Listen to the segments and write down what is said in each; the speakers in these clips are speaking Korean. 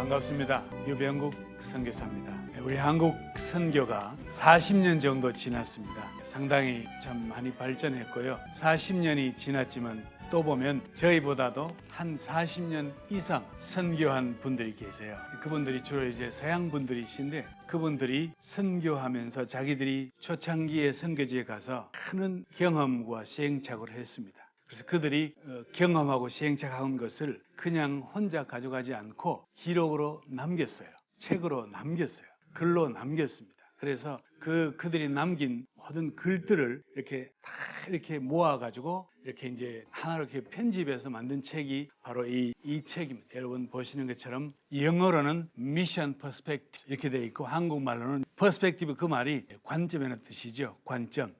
반갑습니다. 유병국 선교사입니다. 우리 한국 선교가 40년 정도 지났습니다. 상당히 참 많이 발전했고요. 40년이 지났지만 또 보면 저희보다도 한 40년 이상 선교한 분들이 계세요. 그분들이 주로 이제 서양 분들이신데 그분들이 선교하면서 자기들이 초창기에 선교지에 가서 큰 경험과 시행착오를 했습니다. 그래서 그들이 경험하고 시행착오한 것을 그냥 혼자 가져가지 않고 기록으로 남겼어요. 책으로 남겼어요. 글로 남겼습니다. 그래서 그들이 남긴 모든 글들을 이렇게 다 이렇게 모아가지고 이렇게 이제 하나로 이렇게 편집해서 만든 책이 바로 이 책입니다. 여러분 보시는 것처럼 영어로는 미션 퍼스펙티브 이렇게 되어 있고 한국말로는 퍼스펙티브 그 말이 관점이라는 뜻이죠. 관점.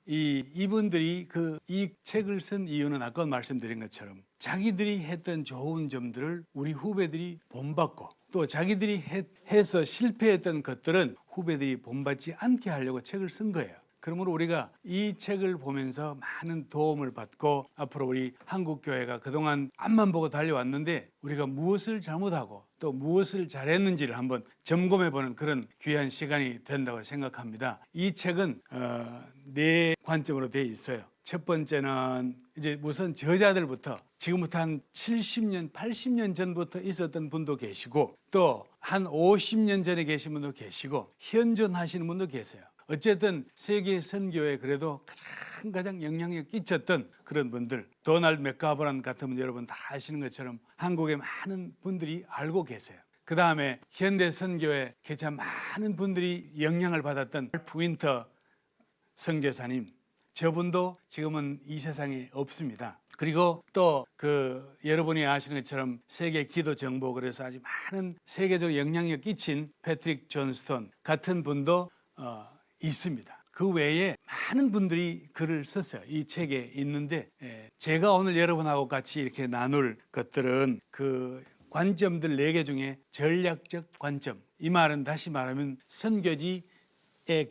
이분들이 이 책을 쓴 이유는 아까 말씀드린 것처럼 자기들이 했던 좋은 점들을 우리 후배들이 본받고 또 자기들이 해서 실패했던 것들은 후배들이 본받지 않게 하려고 책을 쓴 거예요. 그러므로 우리가 이 책을 보면서 많은 도움을 받고 앞으로 우리 한국교회가 그동안 앞만 보고 달려왔는데 우리가 무엇을 잘못하고 또 무엇을 잘했는지를 한번 점검해보는 그런 귀한 시간이 된다고 생각합니다. 이 책은 네 관점으로 되어 있어요. 첫 번째는 이제 우선 저자들부터 지금부터 한 70년, 80년 전부터 있었던 분도 계시고 또 한 50년 전에 계신 분도 계시고 현존하시는 분도 계세요. 어쨌든 세계 선교에 그래도 가장 영향력 끼쳤던 그런 분들, 도널드 맥가버런 같은 분 여러분 다 아시는 것처럼 한국의 많은 분들이 알고 계세요. 그 다음에 현대 선교에 참 많은 분들이 영향을 받았던 랄프 윈터 선교사님, 저분도 지금은 이 세상에 없습니다. 그리고 또 여러분이 아시는 것처럼 세계 기도 정보 그래서 아주 많은 세계적으로 영향력 끼친 패트릭 존스톤 같은 분도 있습니다. 그 외에 많은 분들이 글을 썼어요. 이 책에 있는데 제가 오늘 여러분하고 같이 이렇게 나눌 것들은 그 관점들 4개 중에 전략적 관점. 이 말은 다시 말하면 선교지의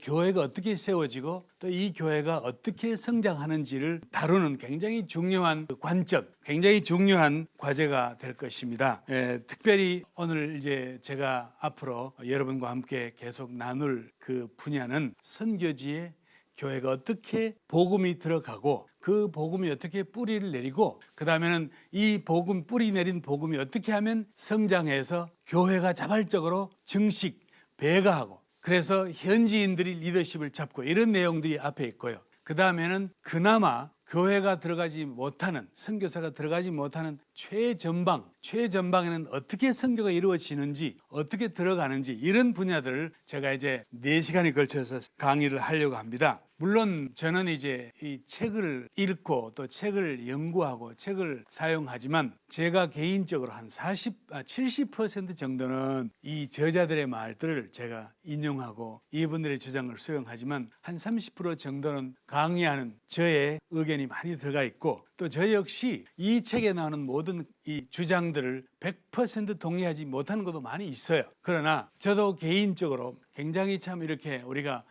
교회가 어떻게 세워지고 또 이 교회가 어떻게 성장하는지를 다루는 굉장히 중요한 관점, 굉장히 중요한 과제가 될 것입니다. 특별히 오늘 이제 제가 앞으로 여러분과 함께 계속 나눌 그 분야는 선교지에 교회가 어떻게 복음이 들어가고 그 복음이 어떻게 뿌리를 내리고 그 다음에는 이 복음 뿌리 내린 복음이 어떻게 하면 성장해서 교회가 자발적으로 증식 배가하고 그래서 현지인들이 리더십을 잡고 이런 내용들이 앞에 있고요. 그 다음에는 그나마 교회가 들어가지 못하는 선교사가 들어가지 못하는 최전방에는 어떻게 선교가 이루어지는지 어떻게 들어가는지 이런 분야들을 제가 이제 4시간에 걸쳐서 강의를 하려고 합니다. 물론 저는 이제 이 책을 읽고 또 책을 연구하고 책을 사용하지만 제가 개인적으로 한 70% 정도는 이 저자들의 말들을 제가 인용하고 이분들의 주장을 수용하지만 한 30% 정도는 강의하는 저의 의견이 많이 들어가 있고 또 저 역시 이 책에 나오는 모든 이 주장들을 100% 동의하지 못하는 것도 많이 있어요. 그러나 저도 개인적으로 굉장히 참 이렇게 우리가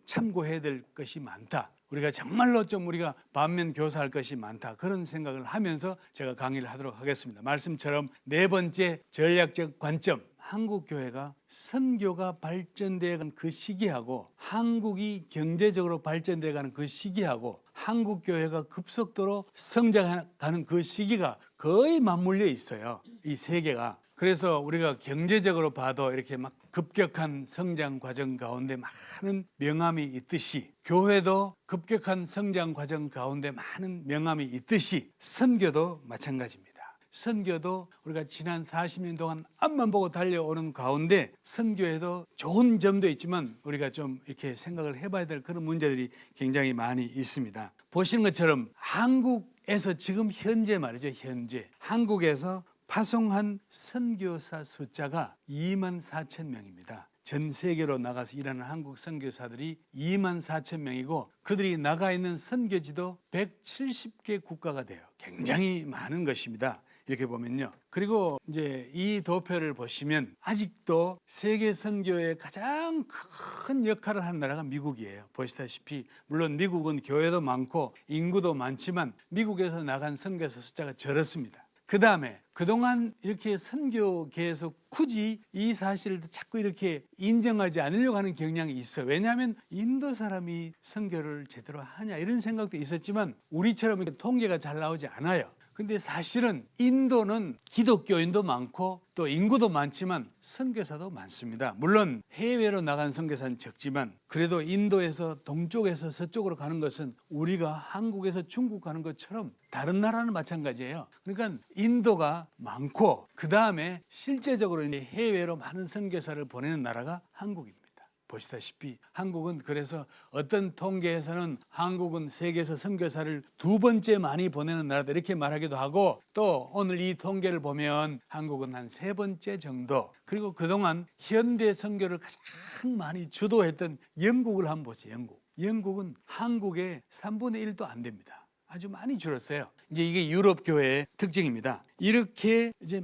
참고해야 될 것이 많다. 우리가 정말로 좀 우리가 반면 교사할 것이 많다. 그런 생각을 하면서 제가 강의를 하도록 하겠습니다. 말씀처럼 4번째 전략적 관점. 한국 교회가 선교가 발전되어가는 그 시기하고 한국이 경제적으로 발전되어가는 그 시기하고 한국 교회가 급속도로 성장하는 그 시기가 거의 맞물려 있어요. 이 세 개가. 그래서 우리가 경제적으로 봐도 이렇게 막 급격한 성장 과정 가운데 많은 명암이 있듯이 교회도 급격한 성장 과정 가운데 많은 명암이 있듯이 선교도 마찬가지입니다. 선교도 우리가 지난 40년 동안 앞만 보고 달려오는 가운데 선교에도 좋은 점도 있지만 우리가 좀 이렇게 생각을 해봐야 될 그런 문제들이 굉장히 많이 있습니다. 보시는 것처럼 한국에서 지금 현재 말이죠. 현재 한국에서 파송한 선교사 숫자가 24,000명입니다. 전 세계로 나가서 일하는 한국 선교사들이 24,000명이고 그들이 나가 있는 선교지도 170개 국가가 돼요. 굉장히 많은 것입니다. 이렇게 보면요. 그리고 이제 이 도표를 보시면 아직도 세계 선교의 가장 큰 역할을 하는 나라가 미국이에요. 보시다시피 물론 미국은 교회도 많고 인구도 많지만 미국에서 나간 선교사 숫자가 적습니다. 그 다음에 그동안 이렇게 선교계에서 굳이 이 사실을 자꾸 이렇게 인정하지 않으려고 하는 경향이 있어요. 왜냐하면 인도 사람이 선교를 제대로 하냐 이런 생각도 있었지만 우리처럼 이렇게 통계가 잘 나오지 않아요. 근데 사실은 인도는 기독교인도 많고 또 인구도 많지만 선교사도 많습니다. 물론 해외로 나간 선교사는 적지만 그래도 인도에서 동쪽에서 서쪽으로 가는 것은 우리가 한국에서 중국 가는 것처럼 다른 나라는 마찬가지예요. 그러니까 인도가 많고 그 다음에 실제적으로 해외로 많은 선교사를 보내는 나라가 한국입니다. 보시다시피 한국은 그래서 어떤 통계에서는 한국은 세계에서 선교사를 2번째 많이 보내는 나라다 이렇게 말하기도 하고 또 오늘 이 통계를 보면 한국은 한 3번째 정도 그리고 그동안 현대 선교를 가장 많이 주도했던 영국을 한번 보세요. 영국은 한국의 3분의 1도 안 됩니다. 아주 많이 줄었어요. 이제 이게 유럽 교회의 특징입니다. 이렇게 이제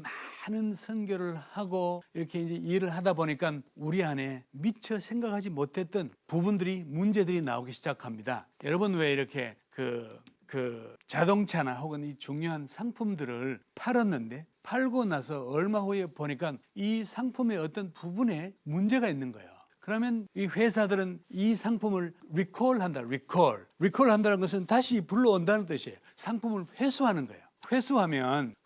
많은 선교를 하고 이렇게 이제 일을 하다 보니까 우리 안에 미처 생각하지 못했던 부분들이 문제들이 나오기 시작합니다. 여러분 왜 이렇게 그 자동차나 혹은 이 중요한 상품들을 팔았는데 팔고 나서 얼마 후에 보니까 이 상품의 어떤 부분에 문제가 있는 거예요. 그러면 이 회사들은 이 상품을 리콜한다. 리콜한다는 것은 다시 불러온다는 뜻이에요. 상품을 회수하는 거예요.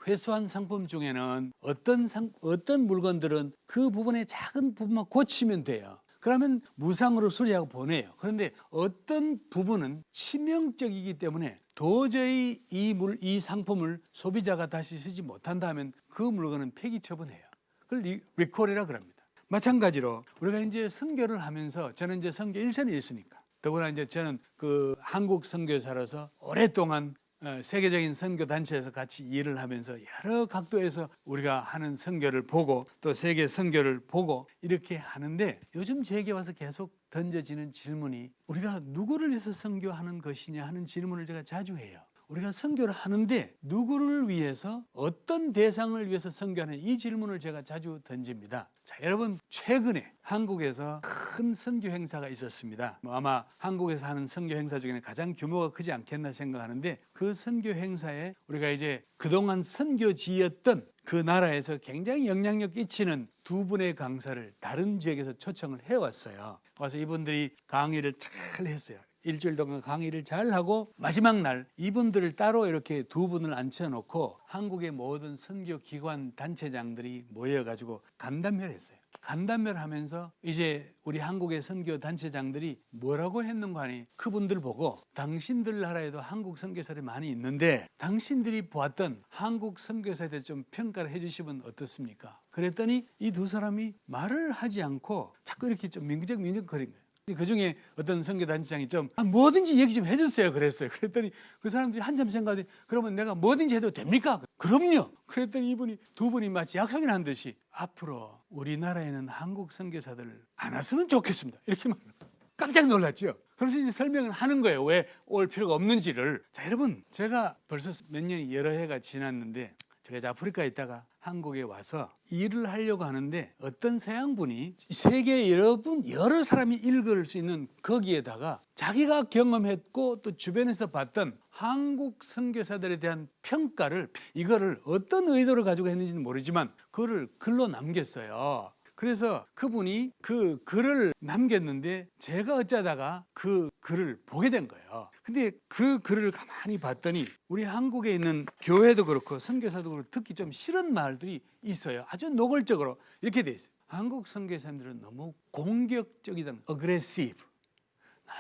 회수한 상품 중에는 어떤 물건들은 그 부분의 작은 부분만 고치면 돼요. 그러면 무상으로 수리하고 보내요. 그런데 어떤 부분은 치명적이기 때문에 도저히 이 상품을 소비자가 다시 쓰지 못한다면 그 물건은 폐기 처분해요. 그걸 리콜이라 그럽니다. 마찬가지로 우리가 이제 선교를 하면서 저는 이제 선교 1선에 있으니까 더구나 이제 저는 그 한국 선교사로서 오랫동안 세계적인 선교 단체에서 같이 일을 하면서 여러 각도에서 우리가 하는 선교를 보고 또 세계 선교를 보고 이렇게 하는데 요즘 제게 와서 계속 던져지는 질문이 우리가 누구를 위해서 선교하는 것이냐 하는 질문을 제가 자주 해요. 우리가 선교를 하는데 누구를 위해서 어떤 대상을 위해서 선교하는 이 질문을 제가 자주 던집니다. 자, 여러분 최근에 한국에서 큰 선교 행사가 있었습니다. 아마 한국에서 하는 선교 행사 중에는 가장 규모가 크지 않겠나 생각하는데 그 선교 행사에 우리가 이제 그동안 선교지였던 그 나라에서 굉장히 영향력 끼치는 2분의 강사를 다른 지역에서 초청을 해왔어요. 와서 이분들이 강의를 잘 했어요. 일주일 동안 강의를 잘 하고 마지막 날 이분들을 따로 이렇게 2분을 앉혀놓고 한국의 모든 선교기관 단체장들이 모여가지고 간담회를 했어요. 간담회를 하면서 이제 우리 한국의 선교 단체장들이 뭐라고 했는가 하니 그분들 보고 당신들 나라에도 한국 선교사들이 많이 있는데 당신들이 보았던 한국 선교사에 대해서 좀 평가를 해주시면 어떻습니까? 그랬더니 이 2사람이 말을 하지 않고 자꾸 이렇게 좀 민적거린 거예요. 그 중에 어떤 선교단체장이 좀 뭐든지 얘기 좀 해주세요 그랬어요. 그랬더니 그 사람들이 한참 생각하더니 그러면 내가 뭐든지 해도 됩니까? 그럼요. 그랬더니 이분이 2분이 마치 약속이나 한 듯이 앞으로 우리나라에는 한국 선교사들 안 왔으면 좋겠습니다. 이렇게 말해요. 깜짝 놀랐죠. 그래서 이제 설명을 하는 거예요. 왜 올 필요가 없는지를. 자, 여러분 제가 벌써 몇 년이 여러 해가 지났는데 제가 이제 아프리카에 있다가 한국에 와서 일을 하려고 하는데 어떤 서양분이 세계 여러 사람이 읽을 수 있는 거기에다가 자기가 경험했고 또 주변에서 봤던 한국 선교사들에 대한 평가를 이거를 어떤 의도를 가지고 했는지는 모르지만 그거를 글로 남겼어요. 그래서 그분이 그 글을 남겼는데 제가 어쩌다가 그 글을 보게 된 거예요. 근데 그 글을 가만히 봤더니 우리 한국에 있는 교회도 그렇고 선교사도 그렇고 듣기 좀 싫은 말들이 있어요. 아주 노골적으로 이렇게 돼 있어요. 한국 선교사님들은 너무 공격적이다. aggressive.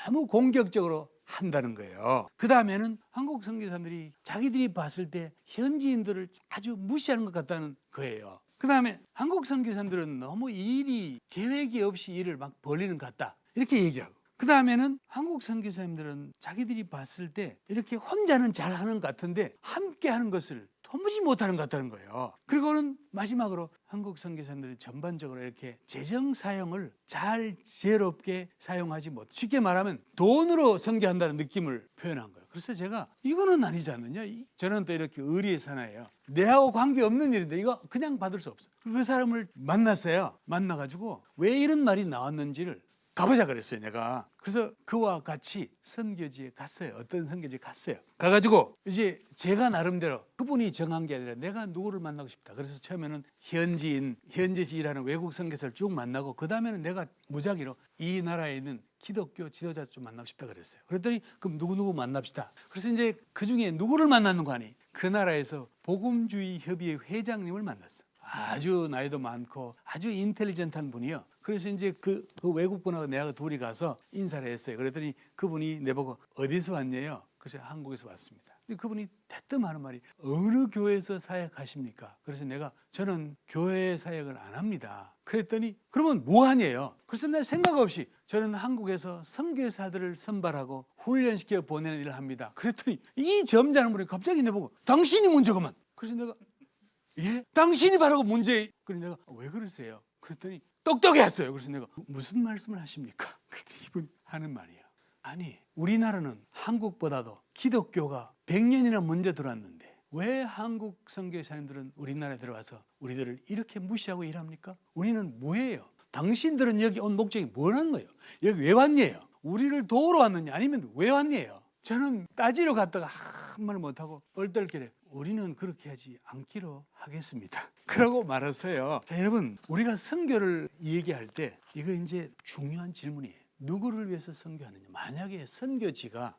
너무 공격적으로 한다는 거예요. 그 다음에는 한국 선교사님들이 자기들이 봤을 때 현지인들을 아주 무시하는 것 같다는 거예요. 그 다음에 한국 선교사님들은 너무 계획이 없이 일을 막 벌리는 것 같다 이렇게 얘기하고 그 다음에는 한국 선교사님들은 자기들이 봤을 때 이렇게 혼자는 잘하는 것 같은데 함께 하는 것을 도무지 못하는 것 같다는 거예요. 그리고는 마지막으로 한국 선교사님들이 전반적으로 이렇게 재정 사용을 잘 지혜롭게 사용하지 못 쉽게 말하면 돈으로 선교한다는 느낌을 표현한 거예요. 그래서 제가 이거는 아니지 않느냐. 저는 또 이렇게 의리의 사나이예요. 내하고 관계없는 일인데 이거 그냥 받을 수 없어. 그 사람을 만났어요. 만나가지고 왜 이런 말이 나왔는지를 가보자 그랬어요, 내가. 그래서 그와 같이 선교지에 갔어요. 어떤 선교지에 갔어요. 가가지고 이제 제가 나름대로 그분이 정한 게 아니라 내가 누구를 만나고 싶다. 그래서 처음에는 현지에서 일하는 외국 선교사를 쭉 만나고 그 다음에는 내가 무작위로 이 나라에 있는 기독교 지도자 좀 만나고 싶다 그랬어요. 그랬더니 그럼 누구 만납시다. 그래서 이제 그 중에 누구를 만나는 거 아니? 그 나라에서 복음주의 협의회 회장님을 만났어. 아주 나이도 많고 아주 인텔리전트한 분이요. 그래서 이제 그 외국분하고 내가 둘이 가서 인사를 했어요. 그랬더니 그분이 내보고 어디서 왔냐요? 그래서 한국에서 왔습니다. 근데 그분이 대뜸 하는 말이 어느 교회에서 사역하십니까? 그래서 내가 저는 교회 사역을 안 합니다. 그랬더니 그러면 뭐 하냐요? 그래서 내 생각 없이 저는 한국에서 선교사들을 선발하고 훈련시켜 보내는 일을 합니다. 그랬더니 이 점잖은 분이 갑자기 내보고 당신이 문제구만. 그래서 내가 예? 당신이 바로 그 문제. 그래서 내가 왜 그러세요? 그랬더니 똑똑해했어요. 그래서 내가 무슨 말씀을 하십니까? 그랬더니 이분 하는 말이에요. 아니 우리나라는 한국보다도 기독교가 100년이나 먼저 들어왔는데 왜 한국 선교사님들은 우리나라에 들어와서 우리들을 이렇게 무시하고 일합니까? 우리는 뭐예요? 당신들은 여기 온 목적이 뭐라는 거예요? 여기 왜 왔냐요? 우리를 도우러 왔느냐 아니면 왜 왔냐요? 저는 따지러 갔다가 한 말 못하고 얼떨결에 우리는 그렇게 하지 않기로 하겠습니다. 그러고 말았어요. 자, 여러분 우리가 선교를 얘기할 때 이거 이제 중요한 질문이에요. 누구를 위해서 선교하느냐. 만약에 선교지가요.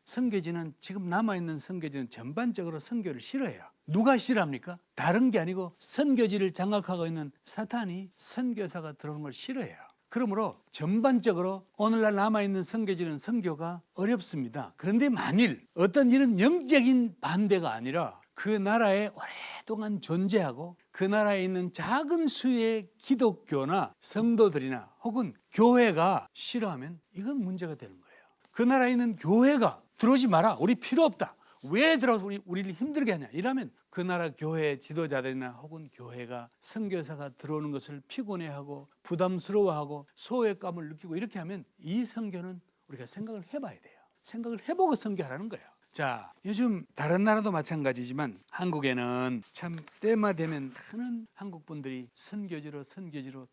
선교지는 지금 남아있는 선교지는 전반적으로 선교를 싫어해요. 누가 싫어합니까? 다른 게 아니고 선교지를 장악하고 있는 사탄이 선교사가 들어오는 걸 싫어해요. 그러므로 전반적으로 오늘날 남아있는 선교지는 선교가 어렵습니다. 그런데 만일 어떤 일은 영적인 반대가 아니라 그 나라에 오랫동안 존재하고 그 나라에 있는 작은 수의 기독교나 성도들이나 혹은 교회가 싫어하면 이건 문제가 되는 거예요. 그 나라에 있는 교회가 들어오지 마라. 우리 필요 없다. 왜 들어와서 우리를 힘들게 하냐 이러면 그 나라 교회 지도자들이나 혹은 교회가 선교사가 들어오는 것을 피곤해하고 부담스러워하고 소외감을 느끼고 이렇게 하면 이 선교는 우리가 생각을 해봐야 돼요. 생각을 해보고 선교하라는 거예요. 자, 요즘 다른 나라도 마찬가지지만 한국에는 참 때마 되면 많은 한국 분들이 선교지로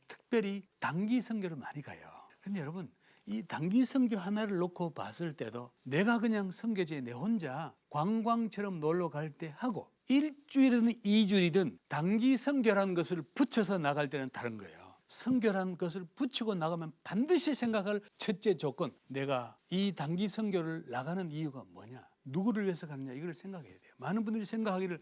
특별히 단기 선교를 많이 가요. 근데 여러분 이 단기 선교 하나를 놓고 봤을 때도 내가 그냥 선교지에 내 혼자 관광처럼 놀러 갈 때 하고 일주일이든 2주일이든 단기 선교라는 것을 붙여서 나갈 때는 다른 거예요. 선교라는 것을 붙이고 나가면 반드시 생각할 첫째 조건, 내가 이 단기 선교를 나가는 이유가 뭐냐, 누구를 위해서 가느냐, 이걸 생각해야 돼요. 많은 분들이 생각하기를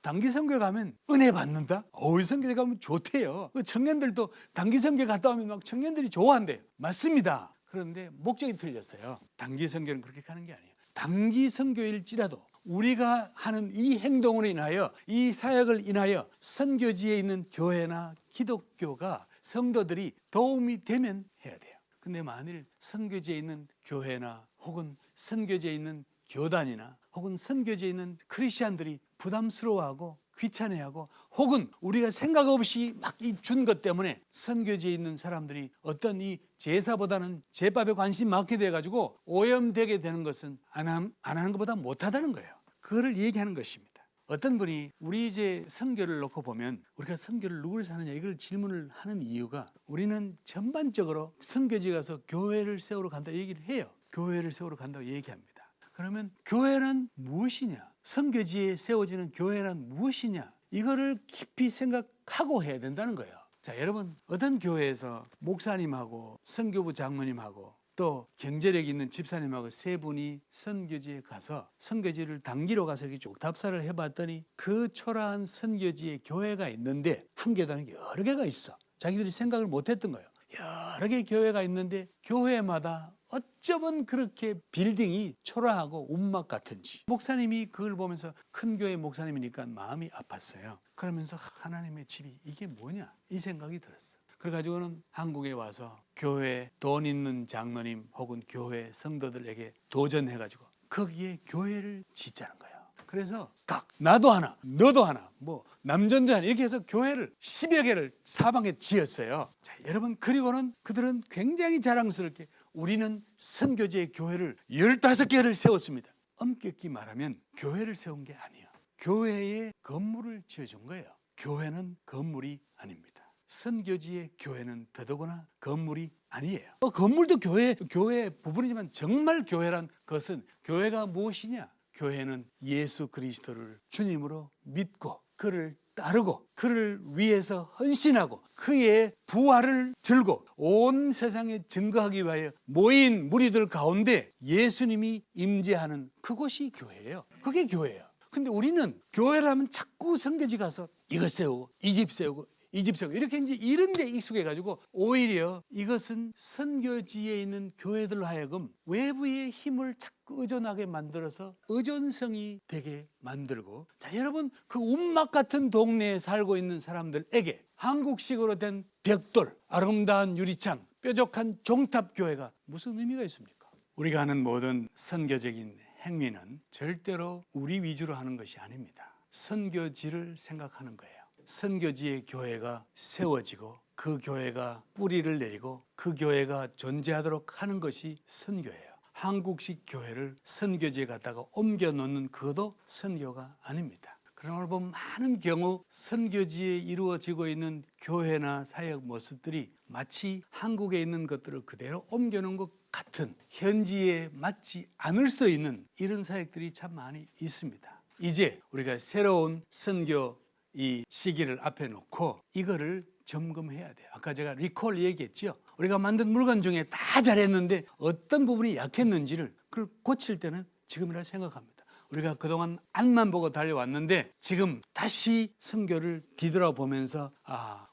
단기 선교 가면 은혜 받는다? 선교에 가면 좋대요. 청년들도 단기 선교 갔다 오면 막 청년들이 좋아한대요. 맞습니다. 그런데 목적이 틀렸어요. 단기 선교는 그렇게 가는 게 아니에요. 단기 선교일지라도 우리가 하는 이 행동으로 인하여, 이 사역을 인하여 선교지에 있는 교회나 기독교가, 성도들이 도움이 되면 해야 돼요. 근데 만일 선교지에 있는 교회나 혹은 선교지에 있는 교단이나 혹은 선교지에 있는 크리스찬들이 부담스러워하고 귀찮아하고 혹은 우리가 생각 없이 막 준 것 때문에 선교지에 있는 사람들이 어떤 이 제사보다는 제밥에 관심 많게 돼가지고 오염되게 되는 것은 안 하는 것보다 못하다는 거예요. 그거를 얘기하는 것입니다. 어떤 분이 우리 이제 선교를 놓고 보면 우리가 선교를 누구를 사느냐 이걸 질문을 하는 이유가, 우리는 전반적으로 선교지 가서 교회를 세우러 간다 얘기를 해요. 교회를 세우러 간다고 얘기합니다. 그러면 교회는 무엇이냐? 선교지에 세워지는 교회는 무엇이냐? 이거를 깊이 생각하고 해야 된다는 거예요. 자, 여러분 어떤 교회에서 목사님하고 선교부 장로님하고 또 경제력 있는 집사님하고 세 분이 선교지에 가서 선교지를 단기로 가서 이렇게 쭉 답사를 해봤더니 그 초라한 선교지에 교회가 있는데 한 개도 아니고 여러 개가 있어. 자기들이 생각을 못했던 거예요. 여러 개 교회가 있는데 교회마다 어쩌면 그렇게 빌딩이 초라하고 운막 같은지. 목사님이 그걸 보면서 큰 교회 목사님이니까 마음이 아팠어요. 그러면서 하나님의 집이 이게 뭐냐 이 생각이 들었어. 그래가지고는 한국에 와서 교회 돈 있는 장로님 혹은 교회 성도들에게 도전해가지고 거기에 교회를 짓자는 거예요. 그래서 나도 하나 너도 하나 뭐 남전도 하나 이렇게 해서 교회를 10여 개를 사방에 지었어요. 자, 여러분 그리고는 그들은 굉장히 자랑스럽게 우리는 선교지의 교회를 15개를 세웠습니다. 엄격히 말하면 교회를 세운 게 아니에요. 교회에 건물을 지어준 거예요. 교회는 건물이 아닙니다. 선교지의 교회는 더더구나 건물이 아니에요. 건물도 교회의 부분이지만 정말 교회란 것은 교회가 무엇이냐? 교회는 예수 그리스도를 주님으로 믿고 그를 따르고 그를 위해서 헌신하고 그의 부활을 들고 온 세상에 증거하기 위하여 모인 무리들 가운데 예수님이 임재하는 그곳이 교회예요. 그게 교회예요. 근데 우리는 교회라면 자꾸 선교지 가서 이것 세우고 이 집 세우고 이 집 세우고 이렇게 이제 이런 데 익숙해 가지고 오히려 이것은 선교지에 있는 교회들로 하여금 외부의 힘을 자꾸 의존하게 만들어서 의존성이 되게 만들고, 자 여러분, 그 운막 같은 동네에 살고 있는 사람들에게 한국식으로 된 벽돌, 아름다운 유리창, 뾰족한 종탑 교회가 무슨 의미가 있습니까? 우리가 하는 모든 선교적인 행위는 절대로 우리 위주로 하는 것이 아닙니다. 선교지를 생각하는 거예요. 선교지의 교회가 세워지고 그 교회가 뿌리를 내리고 그 교회가 존재하도록 하는 것이 선교예요. 한국식 교회를 선교지에 갖다가 옮겨 놓는 그것도 선교가 아닙니다. 그런 걸 보면 많은 경우 선교지에 이루어지고 있는 교회나 사역 모습들이 마치 한국에 있는 것들을 그대로 옮겨놓은 것 같은, 현지에 맞지 않을 수도 있는 이런 사역들이 참 많이 있습니다. 이제 우리가 새로운 선교 이 시기를 앞에 놓고 이거를 점검해야 돼요. 아까 제가 리콜 얘기했죠. 우리가 만든 물건 중에 다 잘했는데 어떤 부분이 약했는지를 그걸 고칠 때는 지금이라 생각합니다. 우리가 그동안 앞만 보고 달려왔는데 지금 다시 선교를 뒤돌아보면서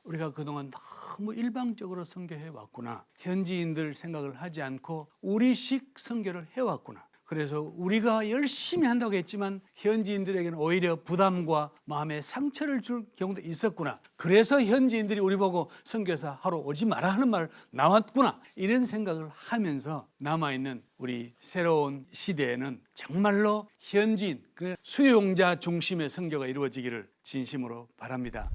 우리가 그동안 너무 일방적으로 선교해 왔구나. 현지인들 생각을 하지 않고 우리식 선교를 해왔구나. 그래서 우리가 열심히 한다고 했지만 현지인들에게는 오히려 부담과 마음의 상처를 줄 경우도 있었구나. 그래서 현지인들이 우리 보고 선교사 하러 오지 마라 하는 말 나왔구나. 이런 생각을 하면서 남아있는 우리 새로운 시대에는 정말로 현지인, 수용자 중심의 선교가 이루어지기를 진심으로 바랍니다.